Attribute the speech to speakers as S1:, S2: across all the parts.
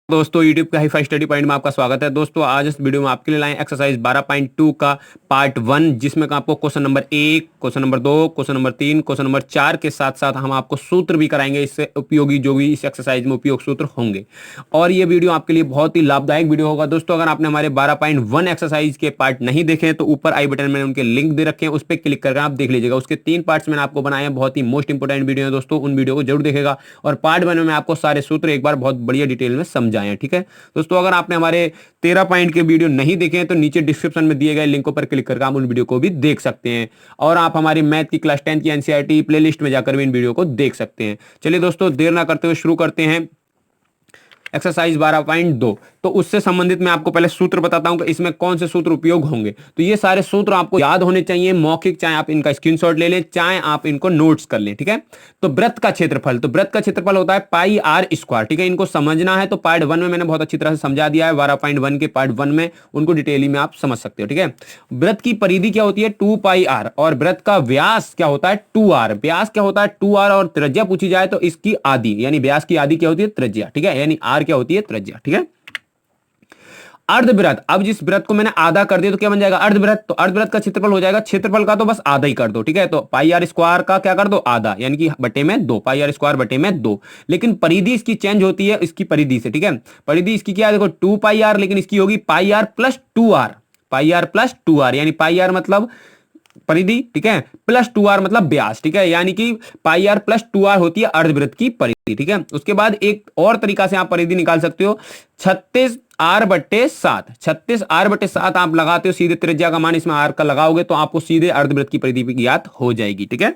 S1: दोस्तों YouTube के hi fi study point में आपका स्वागत है। दोस्तों आज इस वीडियो में आपके लिए लाए एक्सरसाइज 12.2 का पार्ट 1, जिसमें आपको question number 1, question number 2, question number 3, question number 4 के साथ साथ हम आपको सूत्र भी कराएंगे, इससे उपयोगी जो भी इस एक्सरसाइज में उपयोग सूत्र होंगे। और ये वीडियो आपके लिए बहुत ही लाभदायक वीडियो होगा। दोस्तों अगर आपने हमारे 12.1 एक्सरसाइज के पार्ट नहीं देखे तो ऊपर आई बटन में उनके लिंक दे रखे हैं, उस पर क्लिक करके आप देख लीजिएगा। उसके 3 पार्ट्स मैंने आपको बनाए हैं, बहुत ही मोस्ट इंपोर्टेंट वीडियो है दोस्तों, उन वीडियो को जरूर देखेगा। और पार्ट 1 में आपको सारे सूत्र एक बार बहुत बढ़िया डिटेल में समझाए हैं, ठीक है दोस्तों। अगर आपने हमारे 13 पॉइंट के वीडियो नहीं देखे हैं तो नीचे डिस्क्रिप्शन में दिए गए लिंकों पर क्लिक करके आप उन वीडियो को भी देख सकते हैं। और आप हमारी मैथ की क्लास 10 की एनसीईआरटी प्लेलिस्ट में जाकर भी इन वीडियो को देख सकते हैं। चलिए दोस्तों देर ना करते हुए शुरू करते हैं एक्सरसाइज 12.2। तो उससे संबंधित मैं आपको पहले सूत्र बताता हूं कि इसमें कौन से सूत्र उपयोग होंगे। तो ये सारे सूत्र आपको याद होने चाहिए मौखिक, चाहे आप इनका स्क्रीनशॉट ले लें चाहे आप इनको नोट्स कर लें, ठीक है। तो वृत्त का क्षेत्रफल, तो वृत्त का क्षेत्रफल होता है पाई आर स्क्वायर, ठीक है। इनको समझना है तो पार्ट 1 में मैंने बहुत अच्छी तरह से समझा दिया है। 12.1 के पार्ट 1 में उनको डिटेली में आप समझ सकते हो, ठीक है। वृत्त की परिधि क्या होती है 2 पाई आर, और वृत्त का व्यास क्या होता है 2r। व्यास क्या होता है 2r, और त्रिज्या पूछी जाए तो इसकी आधी, यानी व्यास की आधी क्या होती है त्रिज्या, ठीक है। यानी r क्या होती है त्रिज्या, ठीक है। अर्धवृत्त, अब जिस वृत्त को मैंने आधा कर दिया तो क्या बन जाएगा अर्धवृत्त। तो अर्धवृत्त का क्षेत्रफल हो जाएगा, क्षेत्रफल का तो बस आधा ही कर दो, ठीक है। तो पाई आर स्क्वायर का क्या कर दो आधा, यानी कि बटे में 2, पाई आर स्क्वायर बटे में 2। लेकिन परिधि इसकी चेंज होती है इसकी परिधि से, ठीक है। परिधि इसकी क्या है देखो 2 पाई आर, लेकिन इसकी होगी pi R plus 2r, pi R plus 2r, यानी पाई आर मतलब परिधि, ठीक है, प्लस 2r मतलब व्यास, ठीक है। यानी कि पाई आर प्लस 2r होती है अर्धवृत्त की परिधि, ठीक है। उसके बाद एक और तरीका से आप परिधि निकाल सकते हो, 36r/7, 36r/7 आप लगाते हो सीधे, त्रिज्या का मान इसमें r का लगाओगे तो आपको सीधे अर्धवृत्त की परिधि ज्ञात हो जाएगी, ठीक है।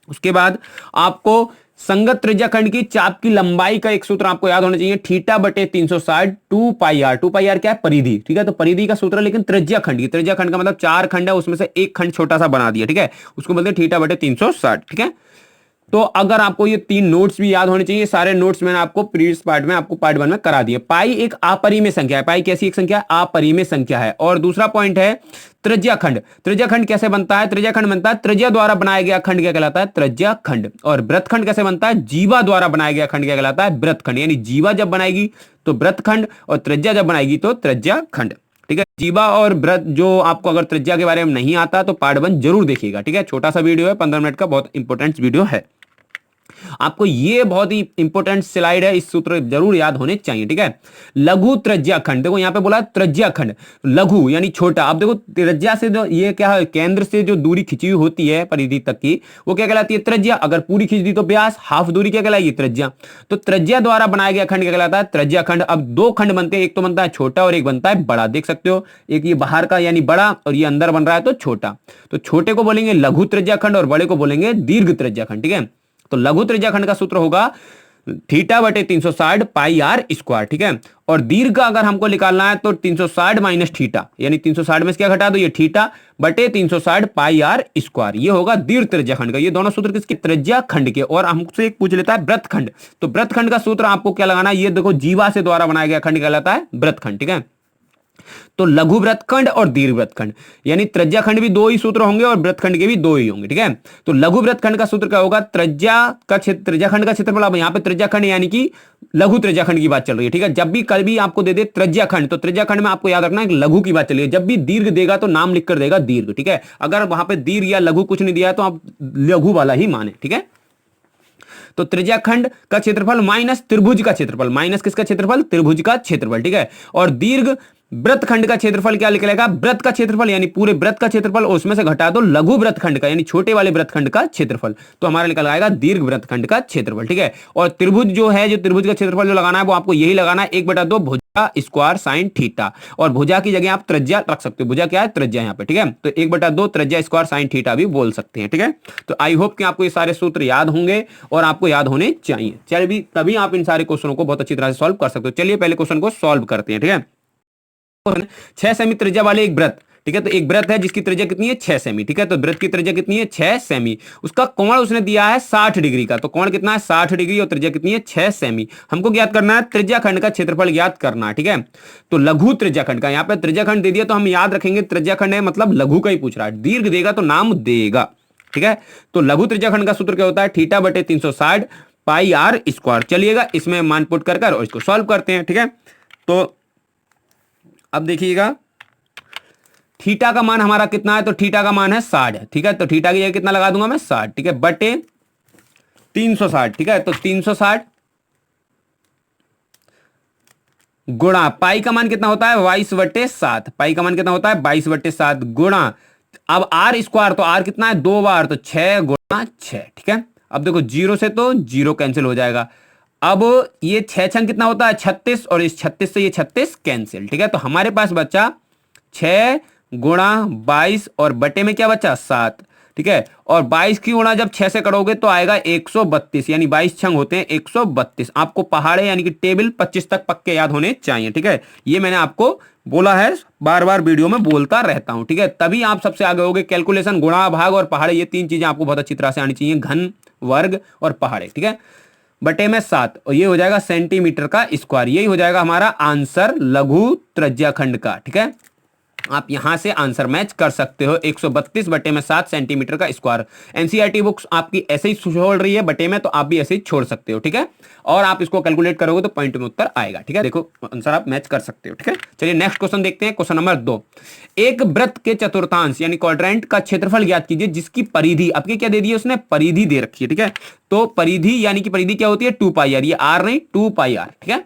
S1: उसके बाद आपको संगत त्रिज्या खंड की चाप की लंबाई का एक सूत्र आपको याद होना चाहिए, θ/360 2 पाई आर। 2 पाई आर क्या है परिधि, ठीक है। तो परिधि का सूत्र, लेकिन त्रिज्या खंड की, त्रिज्या खंड का मतलब 4 खंड है उसमें से एक खंड छोटा सा बना दिया, ठीक है, उसको बोलते हैं θ/360, ठीक है। तो अगर आपको ये 3 नोट्स भी याद होने चाहिए, सारे नोट्स मैंने आपको प्रीवियस पार्ट में आपको पार्ट 1 में करा दिए। पाई एक अपरिमेय संख्या है, पाई कैसी एक संख्या है अपरिमेय संख्या है। और दूसरा पॉइंट है त्रिज्या खंड। त्रिज्या खंड कैसे बनता है, त्रिज्या खंड बनता है त्रिज्या द्वारा बनाया गया खंड क्या कहलाता है त्रिज्या खंड। और वृत्त खंड कैसे बनता है जीवा द्वारा बनाया गया खंड क्या कहलाता है वृत्त खंड। यानी जीवा जब बनाएगी तो वृत्त खंड, और त्रिज्या जब बनाएगी तो त्रिज्या खंड, ठीक है। जीवा और वृत्त, जो आपको अगर त्रिज्या के बारे में नहीं आता तो पार्ट 1 जरूर देखिएगा, ठीक है। छोटा सा वीडियो है, 15 मिनट का, बहुत इंपॉर्टेंट वीडियो है। आपको ये बहुत ही इंपॉर्टेंट स्लाइड है, इस सूत्र जरूर याद होने चाहिए, ठीक है। लघु त्रिज्या खंड, देखो यहां पे बोला त्रिज्या खंड, लघु यानी छोटा। अब देखो त्रिज्या से जो ये क्या है, केंद्र से जो दूरी खिंची हुई होती है परिधि तक की, वो क्या कहलाती है त्रिज्या। अगर पूरी खींच दी तो व्यास, हाफ दूरी क्या कहलाएगी त्रिज्या। तो त्रिज्या द्वारा बनाया गया खंड क्या कहलाता है त्रिज्या खंड। अब 2 खंड बनते हैं, एक तो बनता है छोटा और एक बनता है बड़ा, देख सकते हो। एक ये बाहर का यानी बड़ा, और ये अंदर बन रहा है तो छोटा। तो छोटे को बोलेंगे लघु त्रिज्या खंड और बड़े को बोलेंगे दीर्घ त्रिज्या खंड, ठीक है। तो लघु त्रिज्या खंड का सूत्र होगा θ/360 पाई आर स्क्वायर, ठीक है। और दीर्घ का अगर हमको निकालना है तो 360 माइनस थीटा, यानी 360 में से क्या घटा दो ये θ/360 पाई आर स्क्वायर, ये होगा दीर्घ त्रिज्या खंड का। ये दोनों सूत्र किसके त्रिज्या खंड के। और हमसे एक पूछ लेता है वृत्त खंड, तो वृत्त खंड का सूत्र आपको क्या लगाना है, ये देखो जीवा से द्वारा बनाया गया खंड कहलाता है वृत्त खंड, ठीक है। तो लघु वृत्तखंड और दीर्घ वृत्तखंड, यानी त्रिज्या खंड भी 2 ही सूत्र होंगे और वृत्तखंड के भी 2 ही होंगे, ठीक है। तो लघु वृत्तखंड का सूत्र क्या होगा त्रिज्या खंड का क्षेत्रफल। अब यहां पे त्रिज्या खंड यानी कि लघु त्रिज्या खंड की बात चल रही है, ठीक है। जब भी कल भी आपको दे दे त्रिज्या खंड, तो त्रिज्या खंड में आपको याद रखना है लघु की बात चल रही है। जब भी दीर्घ देगा तो नाम लिख कर देगा दीर्घ, ठीक है। अगर वहां पे दीर्घ या लघु कुछ नहीं दिया तो आप लघु वाला ही माने, ठीक है। तो त्रिज्या खंड का क्षेत्रफल माइनस त्रिभुज का क्षेत्रफल, माइनस किसका क्षेत्रफल त्रिभुज का क्षेत्रफल, ठीक है। और दीर्घ वृत्त खंड का क्षेत्रफल क्या निकलेगा वृत्त का क्षेत्रफल, यानी पूरे वृत्त का क्षेत्रफल, उसमें से घटा दो लघु वृत्त खंड का, यानी छोटे वाले वृत्त खंड का क्षेत्रफल, तो हमारा निकल आएगा दीर्घ वृत्त खंड का क्षेत्रफल, ठीक है। और त्रिभुज जो है, जो त्रिभुज का क्षेत्रफल जो लगाना है वो आपको यही लगाना है 1/2 भुजा स्क्वायर साइन थीटा। और भुजा की जगह आप त्रिज्या रख सकते हो, भुजा क्या है त्रिज्या यहाँ पे, ठीक है। तो 1/2 त्रिज्या स्क्वायर साइन थीटा भी बोल सकते हैं, ठीक है। तो आई होप कि आपको ये सारे सूत्र याद होंगे और आपको याद होने चाहिए। चलिए तभी आप इन सारे क्वेश्चनों को बहुत अच्छी तरह से सॉल्व कर सकते हो। चलिए पहले क्वेश्चन को सॉल्व करते हैं, ठीक है। 6 सेमी त्रिज्या वाले एक वृत्त, ठीक है। तो एक वृत्त है जिसकी त्रिज्या कितनी है 6 सेमी, ठीक है। तो वृत्त की त्रिज्या कितनी है 6 सेमी। उसका कोण उसने दिया है 60 डिग्री का, तो कोण कितना है 60 डिग्री और त्रिज्या कितनी है 6 सेमी। हमको ज्ञात करना है त्रिज्या खंड का क्षेत्रफल ज्ञात करना है, ठीक है। तो लघु त्रिज्या खंड का, यहाँ पे त्रिज्या खंड दे दिया तो हम याद रखेंगे त्रिज्या खंड है मतलब लघु का ही पूछ रहा है। दीर्घ देगा तो नाम देगा, ठीक है। तो लघु त्रिज्या खंड का सूत्र क्या होता है θ/360 पाई आर स्क्वायर। चलिएगा इसमें मान पुट कर और इसको सॉल्व करते हैं, ठीक है। तो अब देखिएगा थीटा का मान हमारा कितना है, तो थीटा का मान है 60, ठीक है। तो थीटा की जगह कितना लगा दूंगा मैं 60, ठीक है, बटे 360, ठीक है। तो 360 गुणा पाई का मान कितना होता है 22/7, पाई का मान कितना होता है 22/7 गुणा, अब आर स्क्वायर, तो आर कितना है 2 बार, तो 6 गुणा 6, ठीक है। अब देखो जीरो से तो जीरो कैंसिल हो जाएगा। अब ये 6 छंग कितना होता है 36, और इस 36 से ये 36 कैंसिल, ठीक है। तो हमारे पास बचा 6 गुणा 22 और बटे में क्या बचा 7, ठीक है। और 22 की गुणा जब 6 से करोगे तो आएगा 132, यानी 22 छंग होते हैं 132। आपको पहाड़े यानी कि टेबल 25 तक पक्के याद होने चाहिए, ठीक है। ये मैंने आपको बोला है, बार बार वीडियो में बोलता रहता हूं, ठीक है। तभी आप सबसे आगे होगे। कैलकुलेशन, गुणा, भाग और पहाड़े, ये 3 चीजें आपको बहुत अच्छी तरह से आनी चाहिए, घन, वर्ग और पहाड़े, ठीक है। बटे में 7 और ये हो जाएगा सेंटीमीटर का स्क्वायर। यही हो जाएगा हमारा आंसर लघु त्रिज्याखंड का, ठीक है। आप यहां से आंसर मैच कर सकते हो। 132 बटे में 7 सेंटीमीटर का स्क्वायर। एनसीईआरटी बुक्स आपकी ऐसे ही छोड़ रही है बटे में, तो आप भी ऐसे ही छोड़ सकते हो, ठीक है। और आप इसको कैलकुलेट करोगे तो पॉइंट में उत्तर आएगा, ठीक है। देखो आंसर आप मैच कर सकते हो, ठीक है। चलिए नेक्स्ट क्वेश्चन देखते हैं। क्वेश्चन नंबर 2, एक वृत्त के चतुर्थांश यानी क्वाड्रेंट का क्षेत्रफल ज्ञात कीजिए जिसकी परिधि, आपके क्या दे दी है उसने, परिधि दे रखी है, ठीक है। तो परिधि यानी कि परिधि क्या होती है 2 पाई आर, ये आर नहीं 2 पाई आर, ठीक है।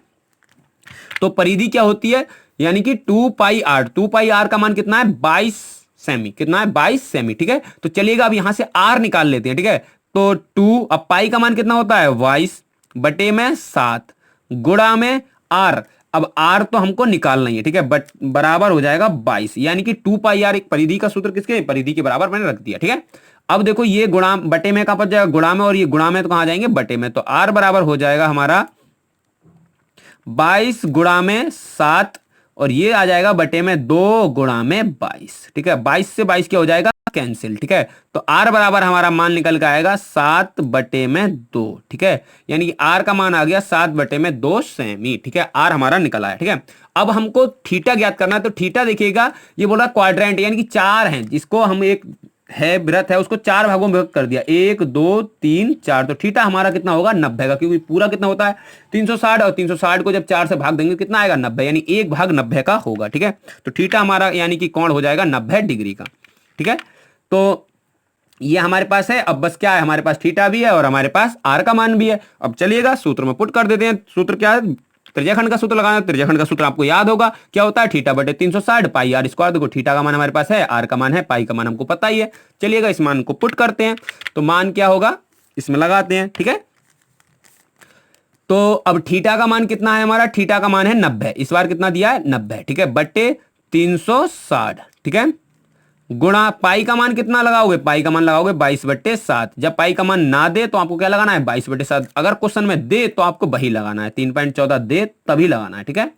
S1: तो परिधि क्या होती है, यानी कि 2 पाई आर। 2 पाई आर का मान कितना है 22 सेमी, कितना है 22 सेमी, ठीक है। तो चलिएगा अब यहां से आर निकाल लेते हैं, ठीक है। तो 2, अब पाई का मान कितना होता है 22 बटे में 7 गुणा में आर। अब आर तो हमको निकालना ही है, ठीक है, बट बराबर हो जाएगा 22, यानी कि 2 पाई आर एक परिधि का सूत्र किसके, परिधि के बराबर मैंने रख दिया, ठीक है। अब देखो ये गुणा बटे में कहां पर जाएगा, गुणा में, और ये गुणा में तो कहां जाएंगे बटे में। तो आर बराबर हो जाएगा हमारा 22 गुणा में 7 और ये आ जाएगा बटे में 2 गुणा में 22, ठीक है। 22 से 22 क्या हो जाएगा कैंसिल, ठीक है। तो आर बराबर हमारा मान निकल के आएगा 7 बटे में 2, ठीक है। यानी कि आर का मान आ गया 7 बटे में 2 सेमी, ठीक है। आर हमारा निकला है, ठीक है। अब हमको थीटा ज्ञात करना है। तो थीटा देखिएगा ये बोला क्वाड्रेंट यानी कि 4 हैं, जिसको हम एक है वृत्त है उसको 4 भागों में विभक्त कर दिया, 1 2 3 4। तो थीटा हमारा कितना होगा 90 का, क्योंकि पूरा कितना होता है 360, और 360 को जब 4 से भाग देंगे कितना आएगा 90, यानी 1 भाग 90 का होगा, ठीक है। तो थीटा हमारा यानी कि कोण हो जाएगा 90 डिग्री का, ठीक है। तो ये हमारे पास है। अब बस क्या है, हमारे पास थीटा भी है और हमारे पास आर का मान भी है। अब चलिएगा सूत्र में पुट कर देते हैं। सूत्र क्या है, त्रिज्याखंड का सूत्र लगाना। त्रिज्याखंड का सूत्र आपको याद होगा, क्या होता है थीटा बटे 360 पाई आर स्क्वायर। देखो थीटा का मान हमारे पास है, आर का मान है, पाई का मान हमको पता ही है। चलिएगा इस मान को पुट करते हैं, तो मान क्या होगा इसमें लगाते हैं, ठीक है। तो अब थीटा का मान कितना है हमारा, थीटा का मान है 90, इस बार कितना दिया है 90, ठीक है, बटे 360, ठीक है, गुणा पाई का मान कितना लगाओगे, पाई का मान लगाओगे 22/7। जब पाई का मान ना दे तो आपको क्या लगाना है 22/7। अगर क्वेश्चन में दे तो आपको वही लगाना है, 3.14 दे तभी लगाना है, ठीक है।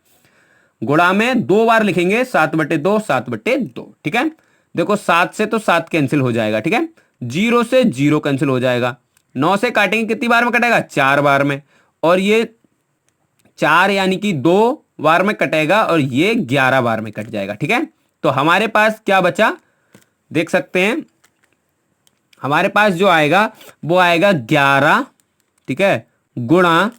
S1: गुणा में 2 बार लिखेंगे 7/2 7/2, ठीक है। देखो 7 से तो 7 कैंसिल हो जाएगा, ठीक है। 0 से 0 कैंसिल हो जाएगा। 9 से काटेंगे कितनी बार में कटेगा 4 बार में, और ये 4 यानी कि 2 बार में कटेगा, और ये 11 बार में कट जाएगा, ठीक है। तो हमारे पास क्या बचा देख सकते हैं, हमारे पास जो आएगा वो आएगा 11, ठीक है, गुणा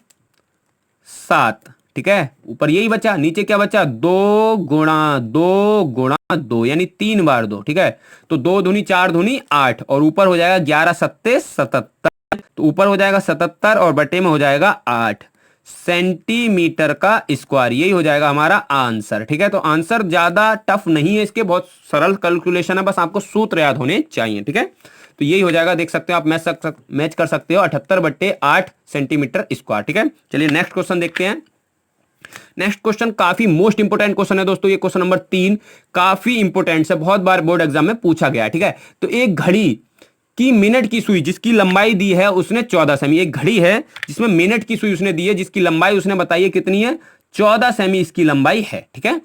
S1: 7, ठीक है। ऊपर यही बचा, नीचे क्या बचा 2 गुणा 2 गुणा 2, यानी 3 बार 2, ठीक है। तो 2 दूनी 4 दूनी 8, और ऊपर हो जाएगा 11 7 77, तो ऊपर हो जाएगा 77 और बटे में हो जाएगा 8 सेंटीमीटर का स्क्वायर। यही हो जाएगा हमारा आंसर, ठीक है। तो आंसर ज्यादा टफ नहीं है, इसके बहुत सरल कैलकुलेशन है, बस आपको सूत्र याद होने चाहिए, ठीक है। तो यही हो जाएगा, देख सकते हो आप मैच कर सकते हो 78/8 सेंटीमीटर स्क्वायर, ठीक है। चलिए नेक्स्ट क्वेश्चन देखते हैं। नेक्स्ट क्वेश्चन काफी मोस्ट इंपोर्टेंट क्वेश्चन है दोस्तों, ये क्वेश्चन नंबर 3 काफी इंपोर्टेंट है, बहुत बार बोर्ड एग्जाम में पूछा गया है, ठीक है। तो एक घड़ी की मिनट की सुई जिसकी लंबाई दी है उसने 14 सेमी, एक घड़ी है जिसमें मिनट की सुई उसने दी है, जिसकी लंबाई उसने बताई है कितनी है 14 सेमी इसकी लंबाई है, ठीक है।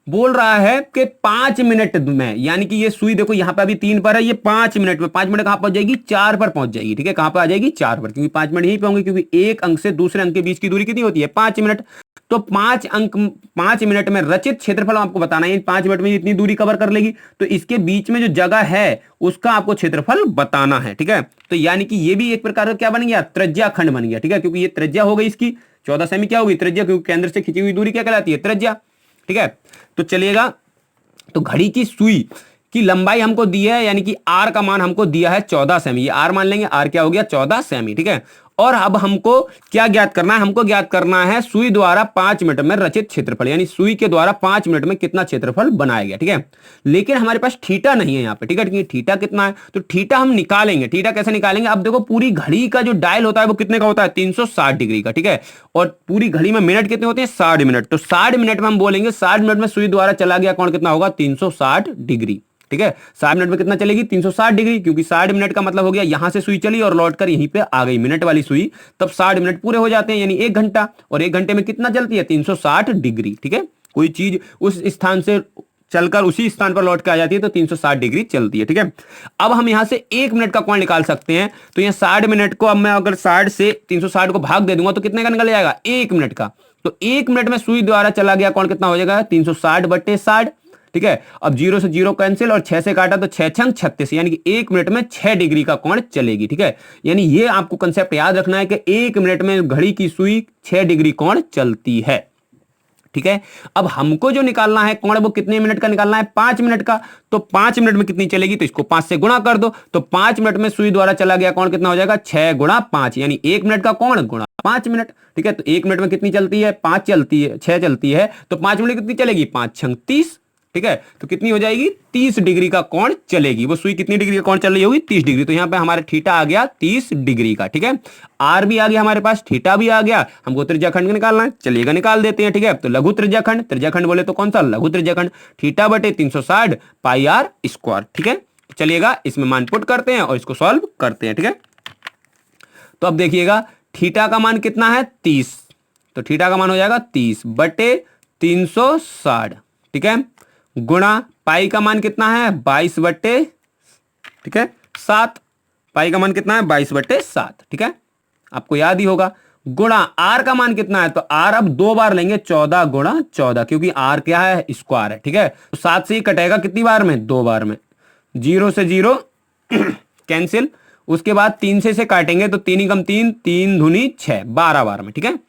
S1: बोल रहा है कि 5 मिनट में, यानी कि ये सुई देखो यहां पे अभी 3 पर है, ये 5 मिनट में, 5 मिनट कहां पहुंच जाएगी, 4 पर पहुंच जाएगी। ठीक है, कहां पर आ जाएगी, 4 पर, क्योंकि 5 मिनट यहीं पे होंगे, क्योंकि एक अंक से दूसरे अंक के बीच की दूरी कितनी होती है, 5 मिनट। तो 5 मिनट में रचित क्षेत्रफल आपको बताना है, 5 मिनट में इतनी दूरी कवर कर लेगी, तो इसके बीच में जो जगह है उसका आपको क्षेत्रफल बताना है। ठीक है, तो यानी कि ये भी एक प्रकार का क्या बन गया, त्रिज्या खंड बन गया। ठीक है, क्योंकि ये त्रिज्या हो गई इसकी 14 सेमी, क्या होगी, त्रिज्या, क्योंकि केंद्र से खींची हुई दूरी क्या कहलाती है, त्रिज्या। ठीक है, तो चलिएगा, तो घड़ी की सुई की लंबाई हमको दी है, यानी कि आर का मान हमको दिया है 14 सेमी, ये आर मान लेंगे, आर क्या हो गया, 14 सेमी। ठीक है, और अब हमको क्या ज्ञात करना है, हमको ज्ञात करना है सुई द्वारा 5 मिनट में रचित क्षेत्रफल, यानी सुई के द्वारा 5 मिनट में कितना क्षेत्रफल बनाया गया। ठीक है, लेकिन हमारे पास थीटा नहीं है यहाँ पे। ठीक है, थीटा कितना है, तो थीटा हम निकालेंगे। थीटा कैसे निकालेंगे, अब देखो पूरी घड़ी का जो डायल होता है वो कितने का होता है, 360 डिग्री का। ठीक है, और पूरी घड़ी में मिनट कितने होते हैं, 60 मिनट। तो 60 मिनट में हम बोलेंगे 60 मिनट में सुई द्वारा चला गया कोण कितना होगा, 360 डिग्री। ठीक है, 60 मिनट में कितना चलेगी, 360 डिग्री, क्योंकि 60 मिनट का मतलब हो गया यहां से सुई चली और लौटकर यहीं पे आ गई मिनट वाली सुई, तब 60 मिनट पूरे हो जाते हैं, यानी 1 घंटा, और 1 घंटे में कितना चलती है, 360 डिग्री। ठीक है, कोई चीज उस स्थान से चलकर उसी स्थान पर लौट के आ जाती है तो 360 डिग्री चलती है। ठीक है, अब हम यहां से 1 मिनट का कोण निकाल सकते हैं, तो यहां 60 मिनट को अब मैं अगर 60 से 360 को भाग दे दूंगा तो कितने का निकल जाएगा, 1 मिनट का। तो 1 मिनट में सुई द्वारा चला गया कोण कितना हो जाएगा, 360/60। ठीक है, अब 0 से 0 कैंसिल और 6 से काटा तो 6 छंग 36, यानी कि 1 मिनट में 6 डिग्री का कोण चलेगी। ठीक है, यानी ये आपको कंसेप्ट याद रखना है कि 1 मिनट में घड़ी की सुई 6 डिग्री कोण चलती है। ठीक है, अब हमको जो निकालना है कोण वो कितने मिनट का निकालना है, 5 मिनट का। तो 5 मिनट में कितनी चलेगी, तो इसको 5 से गुणा कर दो, तो 5 मिनट में सुई द्वारा चला गया कोण कितना हो जाएगा, 6 गुणा 5, यानी 1 मिनट का कोण गुणा 5 मिनट। ठीक है, तो 1 मिनट में कितनी चलती है, 5 चलती है, 6 चलती है, तो 5 मिनट कितनी चलेगी, 5 छंग 30। ठीक है, तो कितनी हो जाएगी, 30 डिग्री का कोण चलेगी। वो सुई कितनी डिग्री का कोण चल रही होगी, 30 डिग्री। तो यहां पे हमारा थीटा आ गया 30 डिग्री का। ठीक है, आर भी आ गया हमारे पास, थीटा भी आ गया, हमको त्रिज्याखंड निकालना है, चलिएगा निकाल देते हैं। ठीक है, तो लघु त्रिज्याखंड, त्रिज्याखंड बोले तो कौन सा, लघु त्रिज्याखंड, थीटा बटे 360 पाई आर स्क्वायर। ठीक है, चलिएगा इसमें मान पुट करते हैं और इसको सॉल्व करते हैं। ठीक है, तो अब देखिएगा थीटा का मान कितना है, 30, तो थीटा का मान हो जाएगा 30/360। ठीक है, गुणा पाई का मान कितना है, 22/, ठीक है, 7, पाई का मान कितना है, 22/7। ठीक है, आपको याद ही होगा। गुणा आर का मान कितना है, तो आर अब 2 बार लेंगे, 14 गुणा 14, क्योंकि आर क्या है, स्क्वायर है। ठीक है, तो 7 से ही कटेगा कितनी बार में, 2 बार में, 0 से 0 कैंसिल, उसके बाद 3 से काटेंगे तो 3 कम 3, 3 दूनी 6, 12 बार में। ठीक है,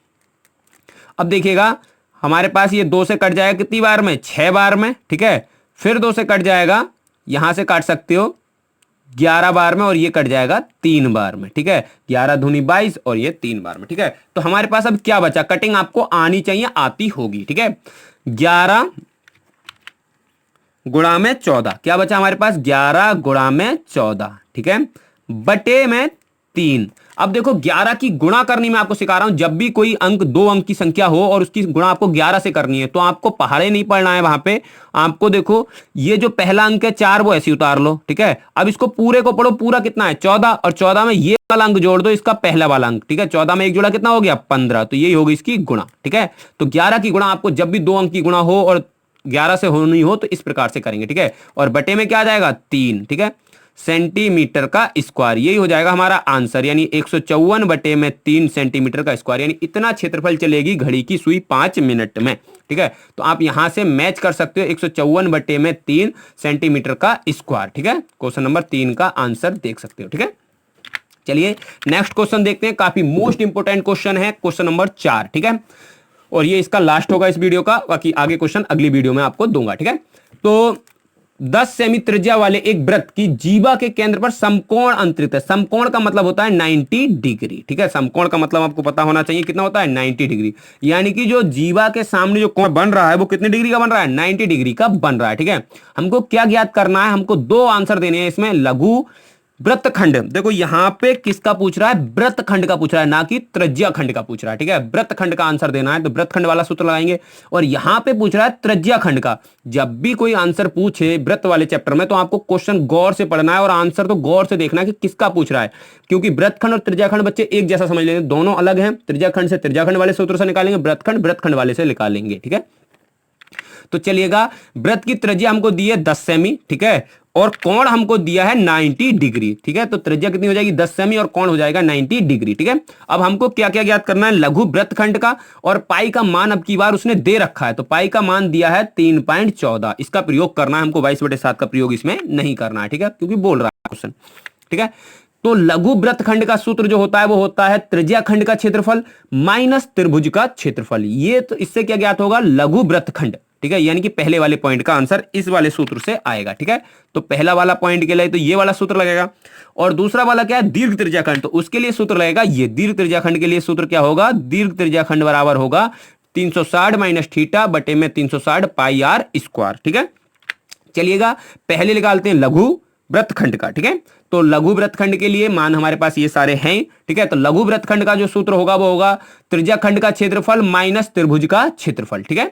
S1: अब देखिएगा हमारे पास ये 2 से कट जाएगा कितनी बार में, 6 बार में। ठीक है, फिर 2 से कट जाएगा, यहां से काट सकते हो 11 बार में, और ये कट जाएगा 3 बार में। ठीक है, 11 दूनी 22 और ये 3 बार में। ठीक है, तो हमारे पास अब क्या बचा, कटिंग आपको आनी चाहिए, आती होगी। ठीक है, 11 गुणा में 14, क्या बचा हमारे पास, 11 गुणा में 14। ठीक है, बटे में 3। अब देखो 11 की गुणा करनी मैं आपको सिखा रहा हूं, जब भी कोई अंक 2 अंक की संख्या हो और उसकी गुणा आपको 11 से करनी है, तो आपको पहाड़े नहीं पढ़ना है वहां पे, आपको देखो ये जो पहला अंक है 4 वो ऐसे उतार लो। ठीक है, अब इसको पूरे को पढ़ो, पूरा कितना है 14, और 14 में ये वाला अंक जोड़ दो, इसका पहला वाला अंक। ठीक है, 14 में एक जोड़ा कितना हो गया, 15, तो यही होगी इसकी गुणा। ठीक है, तो 11 की गुणा आपको जब भी 2 अंक की गुणा हो और 11 से होनी हो तो इस प्रकार से करेंगे। ठीक है, और बटे में क्या आ जाएगा, 3। ठीक है, सेंटीमीटर का स्क्वायर, यही हो जाएगा हमारा आंसर, यानी 154/3 सेंटीमीटर का स्क्वायर, यानी इतना क्षेत्रफल चलेगी घड़ी की सुई 5 मिनट में। ठीक है, तो आप यहां से मैच कर सकते हो 154/3 सेंटीमीटर का स्क्वायर। ठीक है, क्वेश्चन नंबर 3 का आंसर देख सकते हो। ठीक है, चलिए नेक्स्ट क्वेश्चन देखते हैं, काफी मोस्ट इंपोर्टेंट क्वेश्चन है, क्वेश्चन नंबर 4। ठीक है, और ये इसका लास्ट होगा इस वीडियो का, बाकी आगे क्वेश्चन अगली वीडियो में आपको दूंगा। ठीक है, तो 10 सेमी त्रिज्या वाले एक वृत्त की जीवा के केंद्र पर समकोण अंतरित है। समकोण का मतलब होता है 90 डिग्री। ठीक है, समकोण का मतलब आपको पता होना चाहिए कितना होता है, 90 डिग्री, यानी कि जो जीवा के सामने जो कोण बन रहा है वो कितने डिग्री का बन रहा है, 90 डिग्री का बन रहा है। ठीक है, हमको क्या ज्ञात करना है, हमको 2 आंसर देने हैं इसमें, लघु वृत्तखंड, देखो यहां पे किसका पूछ रहा है, वृत्तखंड का पूछ रहा है, ना कि त्रिज्या खंड का पूछ रहा है। ठीक है, वृत्तखंड का आंसर देना है तो वृत्तखंड वाला सूत्र लगाएंगे, और यहां पे पूछ रहा है त्रिज्या खंड का। जब भी कोई आंसर पूछे वृत्त वाले चैप्टर में तो आपको क्वेश्चन गौर से पढ़ना है और आंसर तो गौर से देखना है कि किसका पूछ रहा है, क्योंकि वृत्तखंड और त्रिज्याखंड बच्चे एक जैसा समझ लेंगे, दोनों अलग हैं। त्रिज्याखंड से त्रिज्याखंड वाले सूत्र से निकालेंगे, वृत्तखंड वृत्तखंड वाले से निकालेंगे। ठीक है, तो चलिएगा, वृत्त की त्रिज्या हमको दी है 10 सेमी, ठीक है, और कोण हमको दिया है 90 डिग्री, ठीक है। तो त्रिज्या कितनी हो जाएगी 10 सेमी और कोण हो जाएगा 90 डिग्री, ठीक है। अब हमको क्या क्या ज्ञात करना है, लघु वृत्तखंड का, और पाई का मान अब की बार उसने दे रखा है, तो पाई का मान दिया है 3.14, इसका प्रयोग करना है हमको, 22/7 का प्रयोग इसमें नहीं करना है, ठीक है, क्योंकि बोल रहा है क्वेश्चन, ठीक है। तो लघु वृत्तखंड का सूत्र जो होता है वो होता है त्रिज्या खंड का क्षेत्रफल माइनस त्रिभुज का क्षेत्रफल। ये तो इससे क्या ज्ञात होगा, लघु वृत्तखंड, ठीक है, यानी कि पहले वाले पॉइंट का आंसर इस वाले सूत्र से आएगा, ठीक है। तो पहला वाला पॉइंट के लिए तो ये वाला सूत्र लगेगा, और दूसरा वाला क्या है, दीर्घ त्रिज्याखंड, तो उसके लिए सूत्र लगेगा ये। दीर्घ त्रिज्याखंड के लिए सूत्र क्या होगा, दीर्घ त्रिज्याखंड बराबर होगा 360 माइनस थीटा बटे में 360 पाई आर स्क्वायर, ठीक है। चलिएगा पहले निकालते हैं लघु वृत्तखंड का, ठीक है। तो लघु वृत्तखंड के लिए मान हमारे पास ये सारे हैं, ठीक है। तो लघु वृत्तखंड का जो सूत्र होगा वो होगा त्रिज्याखंड का क्षेत्रफल माइनस त्रिभुज का क्षेत्रफल, ठीक है।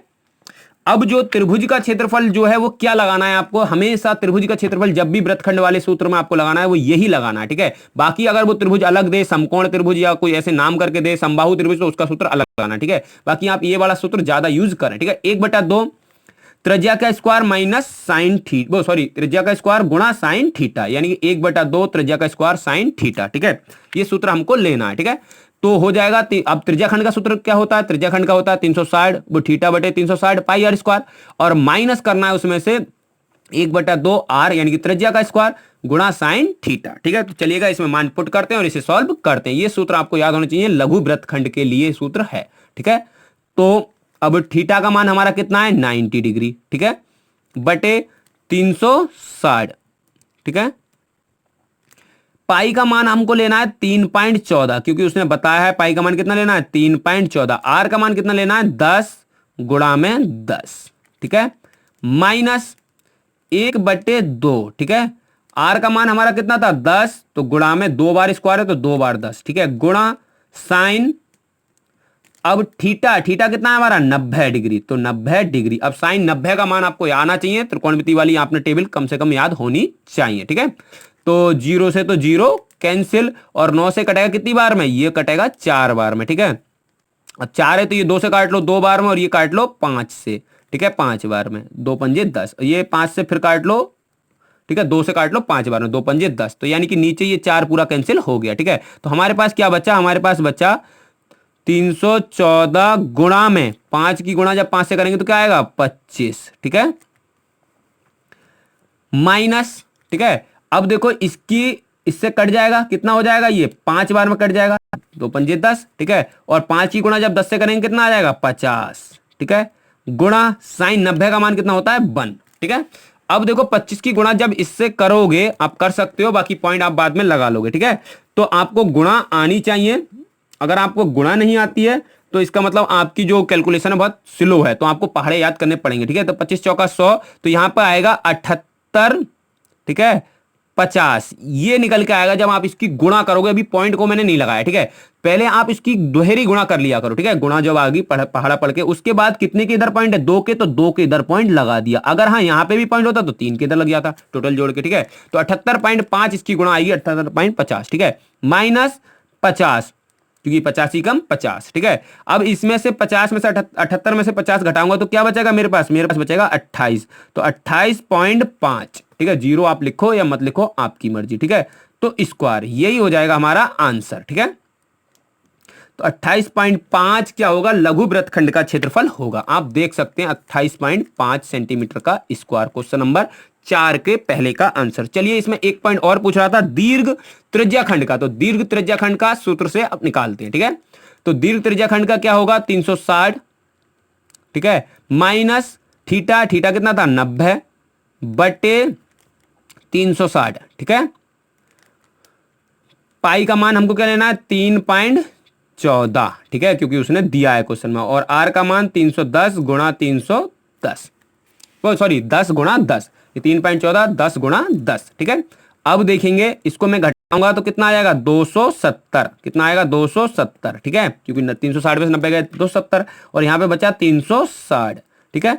S1: अब जो त्रिभुज का क्षेत्रफल जो है वो क्या लगाना है आपको, हमेशा त्रिभुज का क्षेत्रफल जब भी वृत्तखंड वाले सूत्र में आपको लगाना है वो यही लगाना है, ठीक है। बाकी अगर वो त्रिभुज अलग दे, समकोण त्रिभुज या कोई ऐसे नाम करके दे, समबाहु त्रिभुज, तो उसका सूत्र अलग लगाना है, ठीक है। बाकी आप ये वाला सूत्र ज्यादा यूज करें, ठीक है। 1/2 त्रिज्या का square minus sine theta, sorry त्रिज्या का स्क्वायर गुणा साइन थीटा, यानी कि 1/2 त्रिज्या का स्क्वायर साइन थीटा, ठीक है। ये सूत्र हमको लेना है, ठीक है। तो हो जाएगा, अब त्रिज्याखंड का सूत्र क्या होता है, त्रिज्याखंड का होता है 360 वो थीटा बटे 360 पाई आर स्क्वायर, और माइनस करना है उसमें से 1/2 आर यानी कि त्रिज्या का स्क्वायर गुणा साइन थीटा, ठीक है। तो चलिएगा इसमें मान पुट करते हैं और इसे सॉल्व करते हैं। ये सूत्र आपको याद होना चाहिए, लघु वृत्तखंड के लिए सूत्र है, ठीक है। तो अब थीटा का मान हमारा कितना है 90 डिग्री, ठीक है, बटे 360, ठीक है। पाई का मान हमको लेना है 3.14, क्योंकि उसने बताया है पाई का मान कितना लेना है 3.14। आर का मान कितना लेना है 10 गुणा में 10, ठीक है, माइनस 1/2, ठीक है। आर का मान हमारा कितना था 10, तो गुणा में 2 बार स्क्वायर है तो 2 बार 10, ठीक है, गुणा साइन, अब थीटा कितना है हमारा 90 डिग्री, तो 90 डिग्री। अब साइन 90 का मान आपको आना चाहिए, त्रिकोणमिति वाली आपने टेबल कम से कम याद होनी चाहिए, ठीक है। तो 0 से तो 0 कैंसिल, और 9 से कटेगा कितनी बार में, ये कटेगा 4 बार में, ठीक है। अब 4 है तो ये 2 से काट लो 2 बार में, और ये काट लो 5 से, ठीक है, 5 बार में, 2 पंजे 10, ये 5 से फिर काट लो, ठीक है, 2 से काट लो 5 बार में, 2 पंजे 10, तो यानी कि नीचे ये 4 पूरा कैंसिल हो गया, ठीक है। तो हमारे पास क्या बचा, हमारे पास बचा 314 गुणा में 5 की गुणा जब 5 से करेंगे तो क्या आएगा 25, ठीक है, माइनस, ठीक है। अब देखो इससे कट जाएगा, कितना हो जाएगा, ये 5 बार में कट जाएगा, 2 पंजे 10, ठीक है, और 5 की गुणा जब 10 से करेंगे कितना आ जाएगा 50, ठीक है, गुणा साइन 90 का मान कितना होता है 1, ठीक है। अब देखो 25 की गुणा जब इससे करोगे, आप कर सकते हो, बाकी पॉइंट आप बाद में लगा लोगे, ठीक है। तो आपको गुणा आनी चाहिए, अगर आपको गुणा नहीं आती है तो इसका मतलब आपकी जो कैलकुलेशन है बहुत स्लो है, तो आपको पहाड़े याद करने पड़ेंगे, ठीक है। तो 25 चौका 100, तो यहां पर आएगा 78, ठीक है, 50, ये निकल के आएगा जब आप इसकी गुणा करोगे। अभी पॉइंट को मैंने नहीं लगाया, ठीक है, पहले आप इसकी दोहरी गुणा कर लिया करो, ठीक है। गुणा जब आ गई पहाड़ा पढ़ के, उसके बाद कितने के इधर पॉइंट है 2 के, तो 2 के इधर पॉइंट लगा दिया। अगर हाँ यहाँ पे भी पॉइंट होता तो 3 के इधर लग जाता, टोटल जोड़ के, ठीक है। तो 78.5 इसकी गुणा आएगी 78.50, ठीक है, माइनस 50, क्योंकि 85 कम 50, ठीक है। अब इसमें से 50 में से 78 में से 50 घटाऊंगा तो क्या बचेगा मेरे पास बचेगा 28, तो 28.5, ठीक है। 0 आप लिखो या मत लिखो आपकी मर्जी, ठीक है। तो स्क्वायर यही हो जाएगा हमारा आंसर, ठीक है। तो 28.5 क्या होगा, लघु वृत्तखंड का क्षेत्रफल होगा। आप देख सकते हैं 28.5 सेंटीमीटर का स्क्वायर, क्वेश्चन नंबर 4 के पहले का आंसर। चलिए इसमें एक पॉइंट और पूछ रहा था दीर्घ त्रिज्याखंड का, तो दीर्घ त्रिज्याखंड का सूत्र से अब निकालते हैं, ठीक है। तो दीर्घ त्रिज्याखंड का क्या होगा 360, ठीक है, माइनस थीटा कितना था 90 बटे 360, ठीक है। पाई का मान हमको क्या लेना है 3.14, ठीक है, क्योंकि उसने दिया है क्वेश्चन में, और आर का मान 310 गुणा 310, सॉरी 10 गुणा 10, 3.14 10 गुणा 10, ठीक है। अब देखेंगे इसको मैं घटाऊंगा तो कितना आ जाएगा 270, कितना आएगा 270, ठीक है, क्योंकि 360 में 90 गए 270, और यहां पे बचा 360, ठीक है,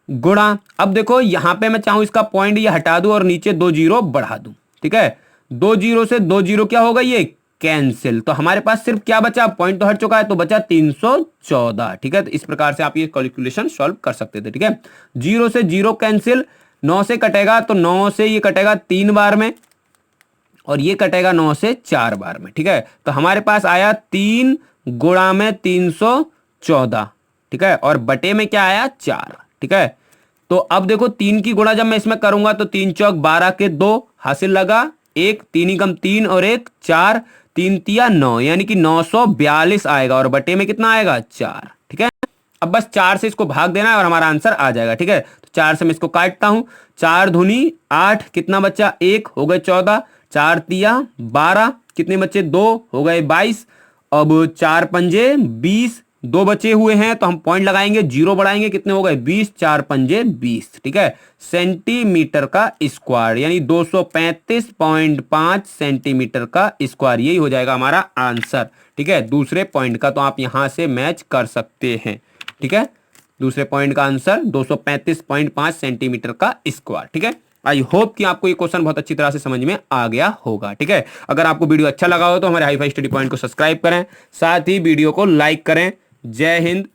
S1: गुणा। अब देखो यहां पे मैं चाहूं इसका पॉइंट ये हटा दूं और नीचे 2 जीरो बढ़ा दूं, ठीक है। 2 जीरो से 2 जीरो क्या होगा, ये कैंसिल। तो हमारे पास सिर्फ क्या बचा, पॉइंट तो हट चुका है, तो बचा 314। ठीक है, तो इस प्रकार से आप ये कैलकुलेशन सॉल्व कर सकते थे। ठीक है, 0 से 0 कैंसिल, 9 से कटेगा तो 9 से ये कटेगा 3 बार में, और ये कटेगा 9 से 4 बार में। ठीक है, तो हमारे पास आया 3 गुणा में 314। ठीक है, और बटे में क्या आया 4। ठीक है, तो अब देखो 3 की गुणा जब मैं इसमें करूंगा तो 3 चौक 12 के 2 हासिल लगा, एक 3 ही कम 3 और एक 4, 3 तिया 9, यानी कि 942 आएगा, और बटे में कितना आएगा 4। ठीक है, अब बस 4 से इसको भाग देना है और हमारा आंसर आ जाएगा। ठीक है, तो 4 से मैं इसको काटता हूं, 4 दूनी 8, कितना बच्चा 1, हो गए 14, 4 तिया 12, कितने बच्चे 2, हो गए 22, अब 4 पंजे 20, 2 बचे हुए हैं तो हम पॉइंट लगाएंगे, 0 बढ़ाएंगे, कितने हो गए 20, 4 पंजे 20। ठीक है, सेंटीमीटर का स्क्वायर, यानी 235.5 सेंटीमीटर का स्क्वायर, यही हो जाएगा हमारा आंसर। ठीक है, दूसरे पॉइंट का तो आप यहां से मैच कर सकते हैं। ठीक है, दूसरे पॉइंट का आंसर 235.5 सेंटीमीटर का स्क्वायर। ठीक है, आई होप कि आपको ये क्वेश्चन बहुत अच्छी तरह से समझ में आ गया होगा। ठीक है, अगर आपको वीडियो अच्छा लगा हो तो हमारे हाई फाई स्टडी पॉइंट को सब्सक्राइब करें, साथ ही वीडियो को लाइक करें। जय हिंद,